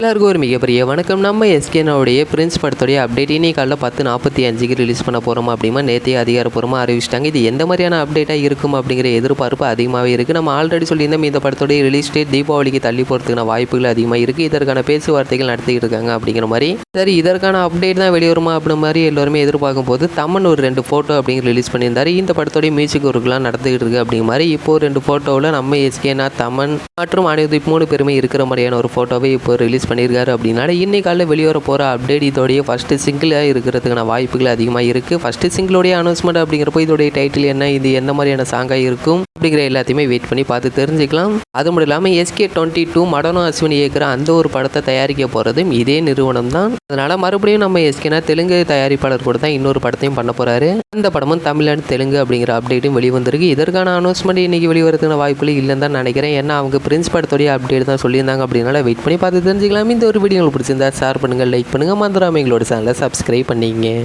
எல்லாருக்கும் ஒரு மிகப்பெரிய வணக்கம். நம்ம எஸ்கேனோடைய பிரின்ஸ் படத்துடைய அப்டேட் இன்னைக்கு காலைல 10:45க்கு ரிலீஸ் பண்ண போகிறோமா அப்படிமா நேற்றே அதிகாரப்பூர்வமாக அறிவிச்சிட்டாங்க. இது எந்த மாதிரியான அப்டேட்டாக இருக்கும் அப்படிங்கிற எதிர்பார்ப்பு அதிகமாகவே இருக்குது. நம்ம ஆல்ரெடி சொல்லியிருந்தோம் இந்த படத்துடைய ரிலீஸ் டேட் தீபாவளிக்கு தள்ளி போகிறதுக்கான வாய்ப்புகள் அதிகமாக இருக்குது. இதற்கான பேச்சுவார்த்தைகள் நடத்திக்கிட்டு இருக்காங்க அப்படிங்கிற மாதிரி. சரி, இதற்கான அப்டேட் தான் வெளிவருமா அப்படின்ற மாதிரி எல்லோருமே எதிர்பார்க்கும் போது தமன் ஒரு 2 ஃபோட்டோ அப்படிங்கிற ரிலீஸ் பண்ணியிருந்தாரு. இந்த படத்துடைய மியூசிக் ஒர்க்லாம் நடந்துகிட்டு இருக்குது அப்படிங்கிற மாதிரி. இப்போது 2 ஃபோட்டோவில் நம்ம எஸ்கேனா, தமன் மற்றும் அனிருத் 3 பேருமே இருக்கிற மாதிரியான ஒரு ஃபோட்டோவை இப்போ ரிலீஸ் பண்ணியிருக்காரு. அப்படின்னால இன்னைக்கு காலையில் வெளிவர போகிற அப்டேட் இதோடைய ஃபஸ்ட்டு சிங்கிளாக இருக்கிறதுக்கான வாய்ப்புகள் அதிகமாக இருக்குது. ஃபஸ்ட்டு சிங்கிளோடைய அனௌன்ஸ்மெண்ட் அப்படிங்கிறப்போ இதோடைய டைட்டில் என்ன, இது எந்த மாதிரியான சாங்காக இருக்கும் அப்படிங்கிற எல்லாத்தையுமே வெயிட் பண்ணி பார்த்து தெரிஞ்சுக்கலாம். அது மட்டும் இல்லாமல் SK22 மடனோ அஸ்வினி இயக்கிற அந்த ஒரு படத்தை தயாரிக்க போகிறதும் இதே நிறுவனம் தான். அதனால் மறுபடியும் நம்ம எஸ்கேனா தெலுங்கு தயாரிப்பாளர் கூட தான் இன்னொரு படத்தையும் பண்ண போகிறாரு. அந்த படமும் தமிழ் அண்ட் தெலுங்கு அப்படிங்கிற அப்டேட்டும் வெளிவந்திருக்கு. இதற்கான அனௌன்ஸ்மெண்ட் இன்றைக்கி வெளிவரதுக்கான வாய்ப்புகள் இல்லைன்னு தான் நினைக்கிறேன். ஏன்னா அவங்க பிரின்ஸ் படத்துடைய அப்டேட் தான் சொல்லியிருந்தாங்க. அப்படின்னால வெயிட் பண்ணி பார்த்து தெரிஞ்சுக்கலாம். இந்த ஒரு வீடியோ உங்களுக்கு பிடிச்சிருந்தா ஷேர் பண்ணுங்கள், லைக் பண்ணுங்கள், மறந்துடாமல் எங்களோட சேனலை சப்ஸ்கிரைப் பண்ணிங்க.